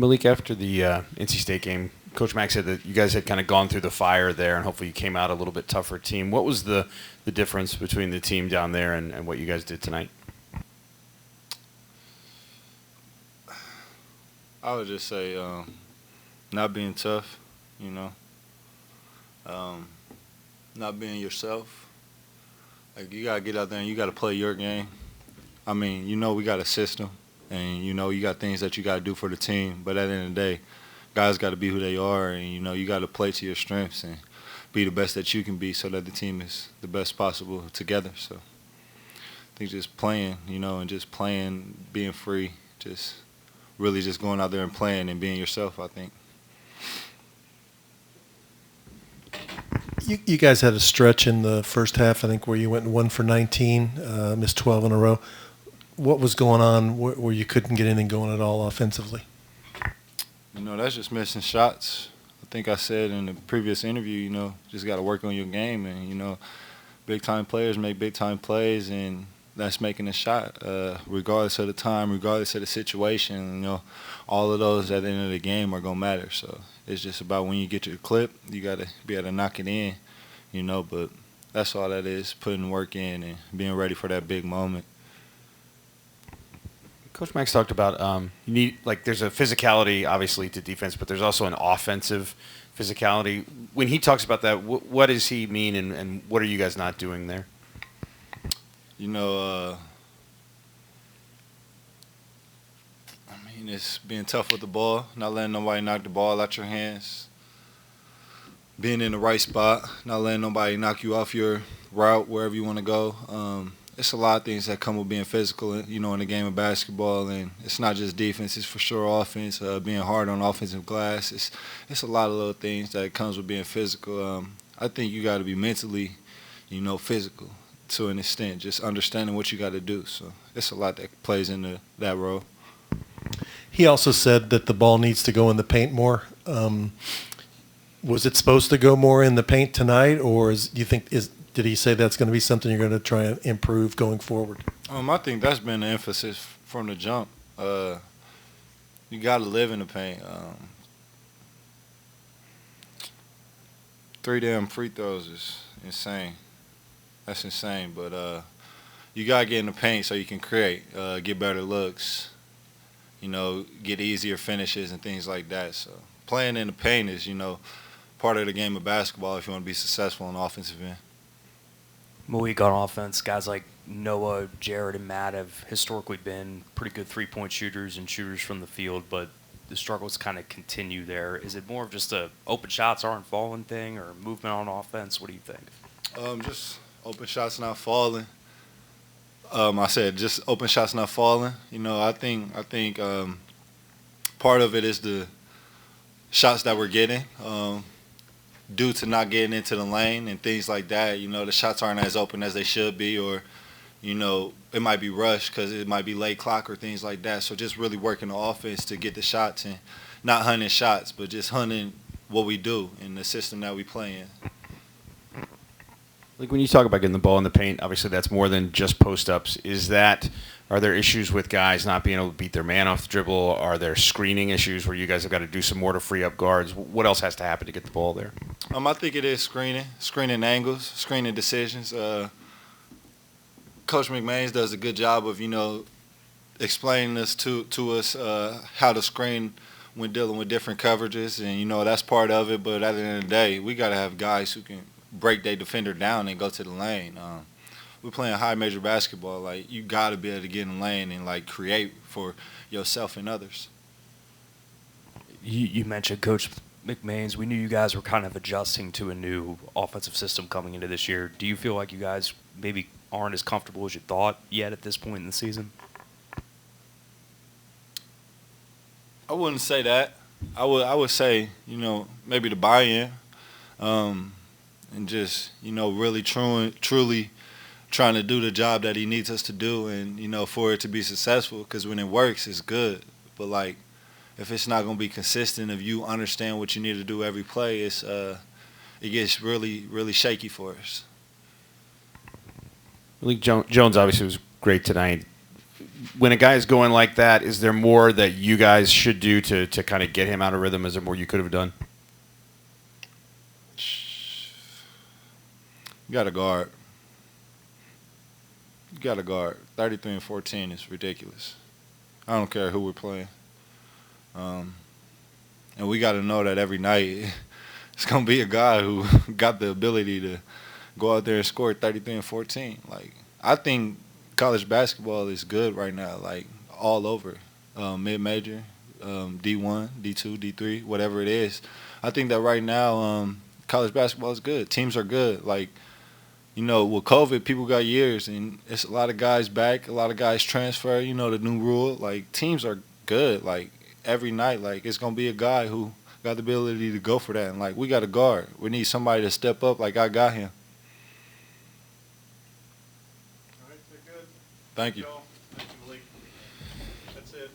Malik, after the NC State game, Coach Mack said that you guys had kind of gone through the fire there, and hopefully you came out a little bit tougher team. What was the difference between the team down there and what you guys did tonight? I would just say not being tough, not being yourself. Like, you got to get out there and you got to play your game. I mean, we got a system, and, you got things that you got to do for the team. But at the end of the day, guys got to be who they are, and, you got to play to your strengths and be the best that you can be so that the team is the best possible together. So I think just playing, and just playing, being free, just really just going out there and playing and being yourself, I think. You guys had a stretch in the first half, I think, where you went 1 for 19, missed 12 in a row. What was going on where you couldn't get anything going at all offensively? That's just missing shots. I think I said in the previous interview, just got to work on your game. And, big-time players make big-time plays, and that's making a shot, regardless of the time, regardless of the situation. All of those at the end of the game are going to matter. So it's just about when you get your clip, you got to be able to knock it in, But that's all that is, putting work in and being ready for that big moment. Coach Max talked about you need, there's a physicality, obviously, to defense, but there's also an offensive physicality. When he talks about that, what does he mean, and what are you guys not doing there? It's being tough with the ball, not letting nobody knock the ball out your hands, being in the right spot, not letting nobody knock you off your route wherever you want to go. It's a lot of things that come with being physical, in the game of basketball, and it's not just defense, it's for sure offense, being hard on offensive glass. It's a lot of little things that comes with being physical. I think you got to be mentally, physical to an extent, just understanding what you got to do. So it's a lot that plays into that role. He also said that the ball needs to go in the paint more. Was it supposed to go more in the paint tonight, or did he say that's going to be something you're going to try and improve going forward? I think that's been the emphasis from the jump. You got to live in the paint. 3 damn free throws is insane. That's insane. But you got to get in the paint so you can create, get better looks, get easier finishes and things like that. So playing in the paint is, part of the game of basketball if you want to be successful on the offensive end. Malik on offense, guys like Noah, Jared, and Matt have historically been pretty good three-point shooters and shooters from the field, but the struggles kind of continue there. Is it more of just a open shots aren't falling thing, or movement on offense? What do you think? Just open shots not falling. I said just open shots not falling. I think part of it is the shots that we're getting. Due to not getting into the lane and things like that, the shots aren't as open as they should be, or, it might be rushed because it might be late clock or things like that. So just really working the offense to get the shots and not hunting shots, but just hunting what we do in the system that we play in. When you talk about getting the ball in the paint, obviously that's more than just post-ups. Are there issues with guys not being able to beat their man off the dribble? Are there screening issues where you guys have got to do some more to free up guards? What else has to happen to get the ball there? I think it is screening angles, screening decisions. Coach McMahon does a good job of, explaining this to us how to screen when dealing with different coverages, and, that's part of it. But at the end of the day, we got to have guys who can break their defender down and go to the lane. We're playing high major basketball. You got to be able to get in the lane and, create for yourself and others. You mentioned Coach McMahon's. We knew you guys were kind of adjusting to a new offensive system coming into this year. Do you feel like you guys maybe aren't as comfortable as you thought yet at this point in the season? I wouldn't say that. I would say, maybe the buy-in, and just, really truly trying to do the job that he needs us to do, and, for it to be successful, because when it works, it's good. But, if it's not going to be consistent, if you understand what you need to do every play, it gets really, really shaky for us. Malik Jones obviously was great tonight. when a guy is going like that, is there more that you guys should do to kind of get him out of rhythm? Is there more you could have done? You got to guard. You got to guard. 33 and 14 is ridiculous. I don't care who we're playing. And we got to know that every night it's going to be a guy who got the ability to go out there and score 33 and 14. Like, I think college basketball is good right now, like all over, mid-major, D1, D2, D3, whatever it is. I think that right now college basketball is good. Teams are good. Like, you know, with COVID, people got years, and it's a lot of guys back, a lot of guys transfer, you know, the new rule. Like, teams are good. Like, every night, like, it's going to be a guy who got the ability to go for that. And, like, we got a guard. We need somebody to step up like I got him. All right, they're good. Thank you. Thank you, Malik. That's it.